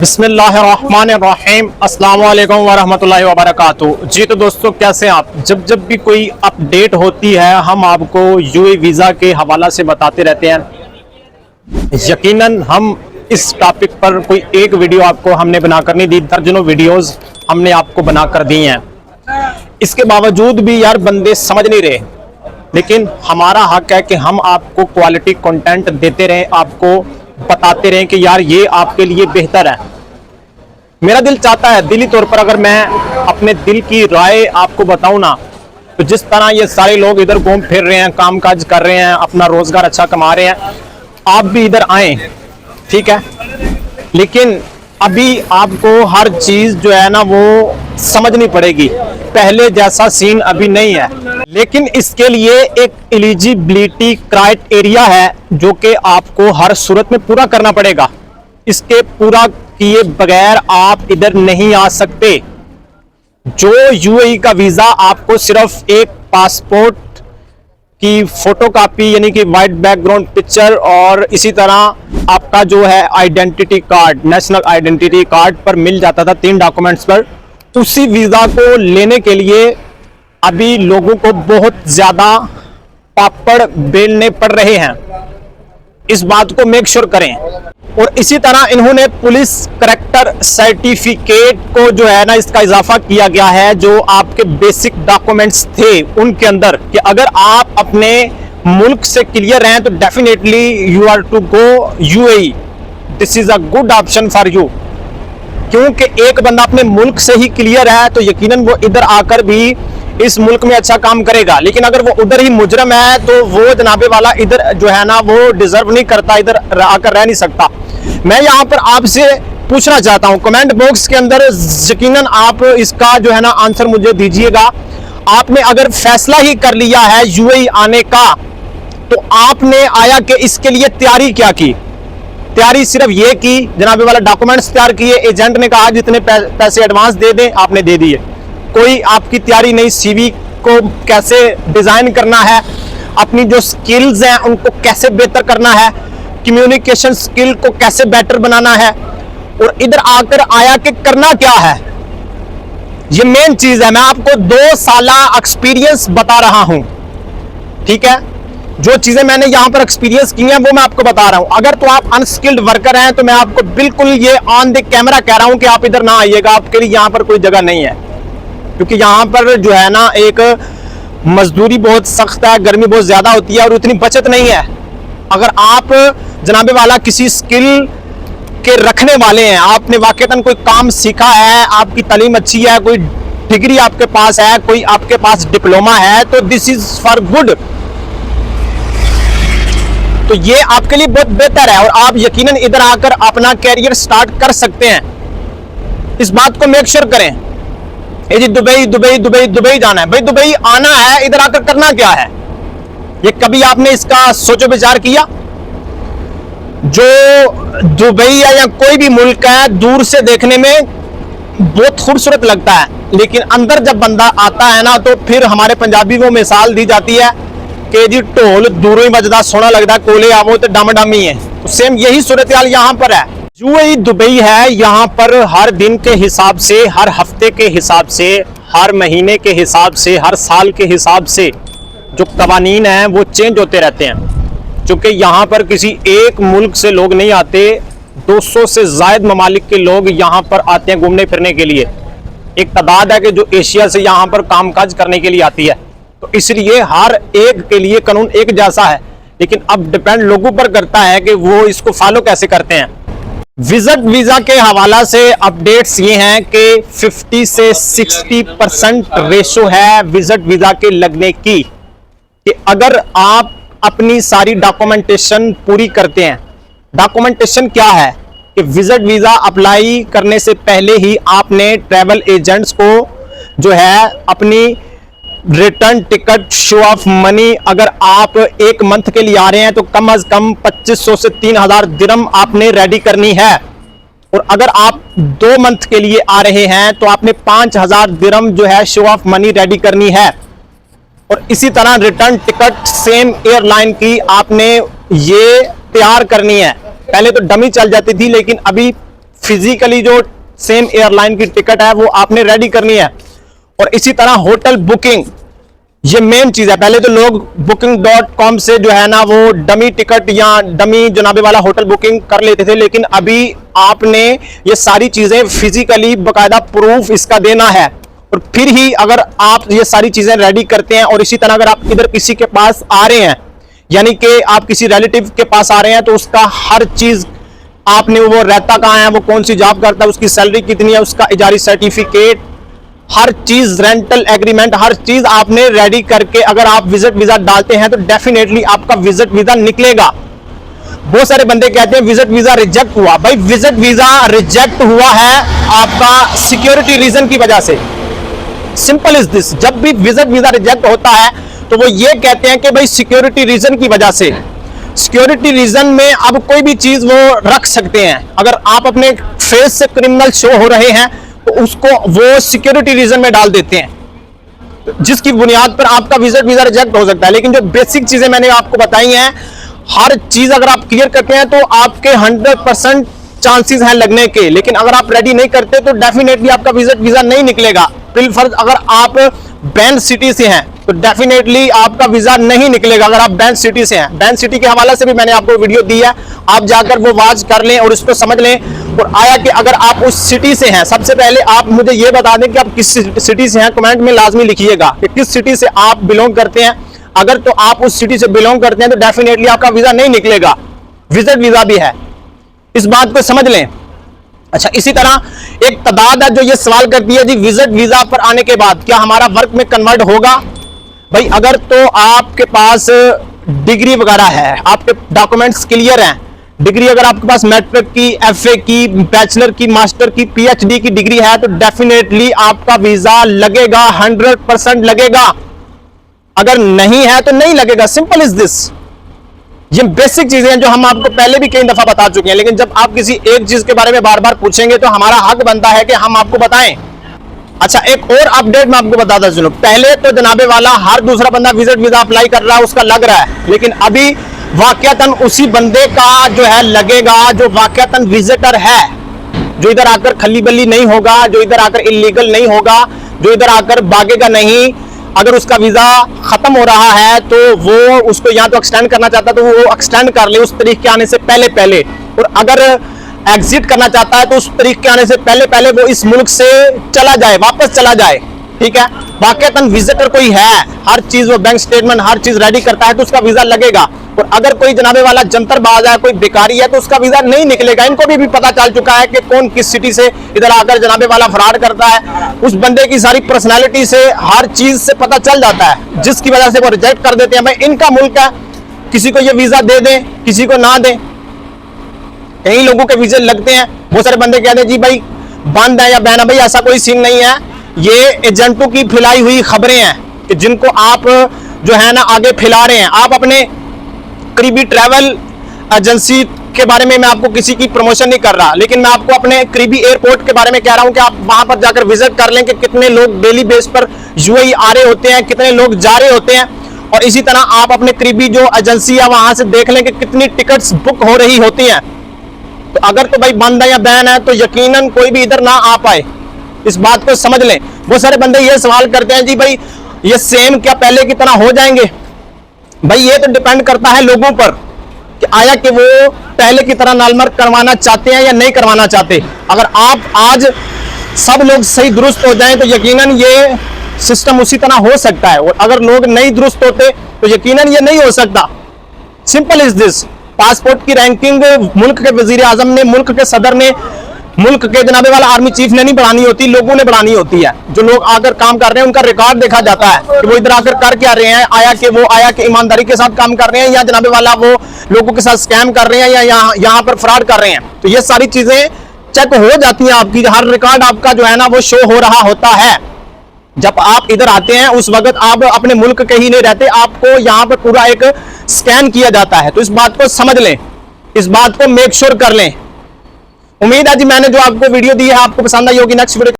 बिस्मिल्लाहिर्रहमानिर्रहीम अस्सलाम वालेकुम वरहमतुल्लाहि वबरकातुहू। जी तो दोस्तों, कैसे हैं आप। जब भी कोई अपडेट होती है हम आपको यूए वीज़ा के हवाला से बताते रहते हैं। यकीनन हम इस टॉपिक पर कोई एक वीडियो आपको हमने बनाकर नहीं दी, दर्जनों वीडियोस हमने आपको बनाकर दी हैं। इसके बावजूद भी यार बंदे समझ नहीं रहे, लेकिन हमारा हक है कि हम आपको क्वालिटी कंटेंट देते रहें, आपको बताते रहें कि यार ये आपके लिए बेहतर है। मेरा दिल चाहता है, दिली तौर पर अगर मैं अपने दिल की राय आपको बताऊं ना, तो जिस तरह ये सारे लोग इधर घूम फिर रहे हैं, काम काज कर रहे हैं, अपना रोजगार अच्छा कमा रहे हैं, आप भी इधर आए, ठीक है। लेकिन अभी आपको हर चीज जो है ना वो समझनी पड़ेगी। पहले जैसा सीन अभी नहीं है, लेकिन इसके लिए एक एलिजिबिलिटी क्राइटेरिया है जो कि आपको हर सूरत में पूरा करना पड़ेगा। इसके पूरा किए बगैर आप इधर नहीं आ सकते। जो यूएई का वीजा आपको सिर्फ एक पासपोर्ट की फोटोकॉपी यानी कि वाइट बैकग्राउंड पिक्चर और इसी तरह आपका जो है identity card, national identity card पर मिल जाता था 3 डॉक्यूमेंट्स पर। उसी वीजा को लेने के लिए अभी लोगों को बहुत ज्यादा पापड़ बेलने पड़ रहे हैं। इस बात को मेक श्योर करें। और इसी तरह इन्होंने पुलिस करैक्टर सर्टिफिकेट को जो है ना इसका इजाफा किया गया है, जो आपके बेसिक डॉक्यूमेंट्स थे उनके अंदर, कि अगर आप अपने मुल्क से क्लियर हैं तो definitely you are to go UAE. This is a good option for you, क्योंकि एक बंदा अपने मुल्क से ही क्लियर है तो यकीनन वो इधर आकर भी इस मुल्क में अच्छा काम करेगा। लेकिन अगर वो उधर ही मुजरम है तो वो जनाबे वाला इधर जो है ना वो डिजर्व नहीं करता, इधर आकर रह नहीं सकता। मैं यहाँ पर आपसे पूछना चाहता हूँ, कमेंट बॉक्स के अंदर यकीनन आप इसका जो है ना आंसर मुझे दीजिएगा। आपने अगर फैसला ही कर लिया है यूएई आने का, तो आपने आया कि इसके लिए तैयारी क्या की। तैयारी सिर्फ ये की जनाबे वाला डॉक्यूमेंट्स तैयार किए, एजेंट ने कहा जितने पैसे एडवांस दे दें, आपने दे दिए। कोई आपकी तैयारी नहीं, सीवी को कैसे डिजाइन करना है, अपनी जो स्किल्स हैं उनको कैसे बेहतर करना है, कम्युनिकेशन स्किल को कैसे बेटर बनाना है, और इधर आकर आया कि करना क्या है। ये मेन चीज है। मैं आपको 2 साल एक्सपीरियंस बता रहा हूं, ठीक है। जो चीजें मैंने यहां पर एक्सपीरियंस की हैं वो मैं आपको बता रहा हूं। अगर तो आप अनस्किल्ड वर्कर हैं तो मैं आपको बिल्कुल ये ऑन द कैमरा कह रहा हूं कि आप इधर ना आइएगा, आपके लिए यहां पर कोई जगह नहीं है। क्योंकि यहाँ पर जो है ना एक मजदूरी बहुत सख्त है, गर्मी बहुत ज्यादा होती है और उतनी बचत नहीं है। अगर आप जनाबे वाला किसी स्किल के रखने वाले हैं, आपने वाकईतन कोई काम सीखा है, आपकी तालीम अच्छी है, कोई डिग्री आपके पास है, कोई आपके पास डिप्लोमा है, तो दिस इज फॉर गुड। तो ये आपके लिए बहुत बेहतर है और आप यकीनन इधर आकर अपना कैरियर स्टार्ट कर सकते हैं। इस बात को मेक श्योर करें। ये जी दुबई दुबई दुबई दुबई जाना है, भाई दुबई आना है, इधर आकर करना क्या है। ये कभी आपने इसका सोचो विचार किया। जो दुबई है या कोई भी मुल्क है, दूर से देखने में बहुत खूबसूरत लगता है, लेकिन अंदर जब बंदा आता है ना तो फिर हमारे पंजाबी को मिसाल दी जाती है कि जी ढोल दूरों ही बजदा सोना लगता है, कोले आवो तो डम डमी है। तो सेम यही सूरत हाल यहाँ पर है। यूएई दुबई है, यहाँ पर हर दिन के हिसाब से, हर हफ्ते के हिसाब से, हर महीने के हिसाब से, हर साल के हिसाब से जो कवानीन हैं वो चेंज होते रहते हैं। क्योंकि यहाँ पर किसी एक मुल्क से लोग नहीं आते, 200 से ज़ायद ममालिक के लोग यहाँ पर आते हैं घूमने फिरने के लिए। एक तादाद है कि जो एशिया से यहाँ पर कामकाज करने के लिए आती है, तो इसलिए हर एक के लिए कानून एक जैसा है। लेकिन अब डिपेंड लोगों पर करता है कि वो इसको फॉलो कैसे करते हैं। विजिट वीजा के हवाला से अपडेट्स ये हैं कि 50 से 60% रेशो है विजिट वीजा के लगने की, कि अगर आप अपनी सारी डॉक्यूमेंटेशन पूरी करते हैं। डॉक्यूमेंटेशन क्या है कि विजिट वीजा अप्लाई करने से पहले ही आपने ट्रैवल एजेंट्स को जो है अपनी return ticket, show off money, अगर आप 1 मंथ के लिए आ रहे हैं तो कम से कम 2500 से 3000 दिरहम आपने रेडी करनी है। और अगर आप 2 मंथ के लिए आ रहे हैं तो आपने 5000 दिरहम जो है शो ऑफ मनी रेडी करनी है। और इसी तरह रिटर्न टिकट सेम एयरलाइन की आपने ये तैयार करनी है। पहले तो डमी चल जाती थी, लेकिन अभी फिजिकली जो सेम एयरलाइन की टिकट है वो आपने रेडी करनी है। और इसी तरह होटल बुकिंग, ये मेन चीज है। पहले तो लोग booking.com से जो है ना वो डमी टिकट या डमी जनाबे वाला होटल बुकिंग कर लेते थे, लेकिन अभी आपने ये सारी चीजें फिजिकली बकायदा प्रूफ इसका देना है और फिर ही अगर आप ये सारी चीजें रेडी करते हैं। और इसी तरह अगर आप इधर किसी के पास आ रहे हैं, यानी कि आप किसी रिलेटिव के पास आ रहे हैं, तो उसका हर चीज आपने, वो रहता कहाँ है, वो कौन सी जॉब करता है, उसकी सैलरी कितनी है, उसका इजारी सर्टिफिकेट, हर चीज, रेंटल एग्रीमेंट, हर चीज आपने रेडी करके अगर आप विजिट वीजा डालते हैं तो डेफिनेटली आपका विजिट वीजा निकलेगा। बहुत सारे बंदे कहते हैं विजिट वीजा रिजेक्ट हुआ। भाई विजिट वीजा रिजेक्ट हुआ है आपका सिक्योरिटी रीजन की वजह से। Simple is this. जब भी विजिट वीजा रिजेक्ट होता है तो वो ये कहते हैं कि भाई सिक्योरिटी रीजन की वजह से। सिक्योरिटी रीजन में अब कोई भी चीज वो रख सकते हैं। अगर आप अपने फेस से क्रिमिनल शो हो रहे हैं तो उसको वो सिक्योरिटी रीजन में डाल देते हैं, जिसकी बुनियाद पर आपका विजिट वीजा रिजेक्ट हो सकता है। लेकिन जो बेसिक चीजें मैंने आपको बताई हैं, हर चीज अगर आप क्लियर करते हैं तो आपके 100% चांसेस हैं लगने के। लेकिन अगर आप रेडी नहीं करते तो डेफिनेटली आपका विजिट वीजा नहीं निकलेगा। बिलफर्ज अगर आप बैन सिटी से हैं तो डेफिनेटली आपका वीजा नहीं निकलेगा। अगर आप बैन सिटी से हैं, बैन सिटी के हवाले से भी मैंने आपको वीडियो दी है, आप जाकर वो वॉच कर लें और इसको समझ लें। और आया कि अगर आप उस सिटी से हैं, सबसे पहले आप मुझे ये बता दें कि आप किस सिटी से हैं। कमेंट में लाजमी लिखिएगा कि किस सिटी से आप बिलोंग करते हैं। अगर तो आप उस सिटी से बिलोंग करते हैं तो डेफिनेटली आपका वीजा नहीं निकलेगा, विजिट वीजा भी है, इस बात को समझ लें। अच्छा, इसी तरह एक तादाद है जो ये सवाल करती है जी विजिट वीजा पर आने के बाद क्या हमारा वर्क में कन्वर्ट होगा। भाई अगर तो आपके पास डिग्री वगैरह है, आपके डॉक्यूमेंट्स क्लियर हैं, डिग्री अगर आपके पास मैट्रिक की, एफए की, बैचलर की, मास्टर की, पीएचडी की डिग्री है तो डेफिनेटली आपका वीजा लगेगा, 100% लगेगा। अगर नहीं है तो नहीं लगेगा। Simple is this. ये बेसिक चीजें हैं जो हम आपको पहले भी कई दफा बता चुके हैं, लेकिन जब आप किसी एक चीज के बारे में बार बार पूछेंगे तो हमारा हक बनता है कि हम आपको बताएं। अच्छा, एक और अपडेट मैं आपको बताता चलूं। पहले तो जनाबे वाला हर दूसरा बंदा विजिट वीजा अप्लाई कर रहा है, उसका लग रहा है, लेकिन अभी वाकयातन उसी बंदे का जो है लगेगा जो वाकयातन विजिटर है, जो इधर आकर खली बल्ली नहीं होगा, जो इधर आकर इलीगल नहीं होगा, जो इधर आकर भागेगा नहीं। अगर उसका वीजा खत्म हो रहा है तो वो उसको या तो एक्सटेंड करना चाहता है तो वो एक्सटेंड कर ले उस तारीख के आने से पहले पहले, और अगर एग्जिट करना चाहता है तो उस तारीख के आने से पहले पहले वो इस मुल्क से चला जाए, वापस चला जाए। ठीक है, वाकईतन विजिटर कोई है, हर चीज वो बैंक स्टेटमेंट हर चीज रेडी करता है तो उसका वीजा लगेगा। और अगर कोई जनाबे वाला जंतर बाज है, कोई बेकारी है तो उसका वीजा नहीं निकलेगा। इनको भी पता चल चुका है कि कौन किस सिटी से इधर आकर जनाबे वाला फ्रॉड करता है। उस बंदे की सारी पर्सनैलिटी से, हर चीज से पता चल जाता है, जिसकी वजह से वो रिजेक्ट कर देते हैं। भाई इनका मुल्क है, किसी को ये वीजा दे दें, किसी को ना दें। कई लोगों के वीजे लगते हैं, बहुत सारे बंदे कहते हैं जी भाई बंद है या बैन है। भाई ऐसा कोई सीन नहीं है, ये एजेंटों की फैलाई हुई खबरें हैं कि जिनको आप जो है ना आगे फैला रहे हैं। आप अपने करीबी ट्रैवल एजेंसी के बारे में मैं आपको किसी की प्रमोशन नहीं कर रहा, लेकिन मैं आपको अपने करीबी एयरपोर्ट के बारे में कह रहा हूं कि आप वहां पर जाकर विजिट कर लें कि कितने लोग डेली बेस पर यूएई आ रहे होते हैं, कितने लोग जा रहे होते हैं। और इसी तरह आप अपने करीबी जो एजेंसी है वहां से देख लें कि कितनी टिकट्स बुक हो रही होती हैं। तो अगर तो भाई बंद है या बैन है तो यकीनन कोई भी इधर ना आ पाए, इस बात को समझ लें। बहुत सारे बंदे ये सवाल करते हैं जी भाई ये सेम क्या पहले की तरह हो जाएंगे। भाई ये तो डिपेंड करता है लोगों पर कि आया कि वो पहले की तरह नालमर्ग करवाना चाहते हैं या नहीं करवाना चाहते। अगर आप आज सब लोग सही दुरुस्त हो जाएं तो यकीनन ये सिस्टम उसी तरह हो सकता है, और अगर लोग नहीं दुरुस्त होते तो यकीनन ये नहीं हो सकता। Simple is this. पासपोर्ट की रैंकिंग मुल्क के वजीर आजम ने, मुल्क के सदर ने, मुल्क के जनाबे वाला आर्मी चीफ ने नहीं बढ़ानी होती, लोगों ने बढ़ानी होती है। जो लोग आकर काम कर रहे हैं उनका रिकॉर्ड देखा जाता है कि वो इधर आकर कर क्या रहे हैं। आया कि ईमानदारी के साथ काम कर रहे हैं या जनाबे वाला वो लोगों के साथ स्कैम कर रहे हैं या यहाँ पर फ्रॉड कर रहे हैं। तो ये सारी चीजें चेक हो जाती हैं, आपकी हर रिकॉर्ड आपका जो है ना वो शो हो रहा होता है। जब आप इधर आते हैं उस वक्त आप अपने मुल्क के ही नहीं रहते, आपको यहाँ पर पूरा एक स्कैन किया जाता है। तो इस बात को समझ लें, इस बात को मेक श्योर कर लें। उम्मीद है जी मैंने जो आपको वीडियो दी है आपको पसंद आई होगी। Next video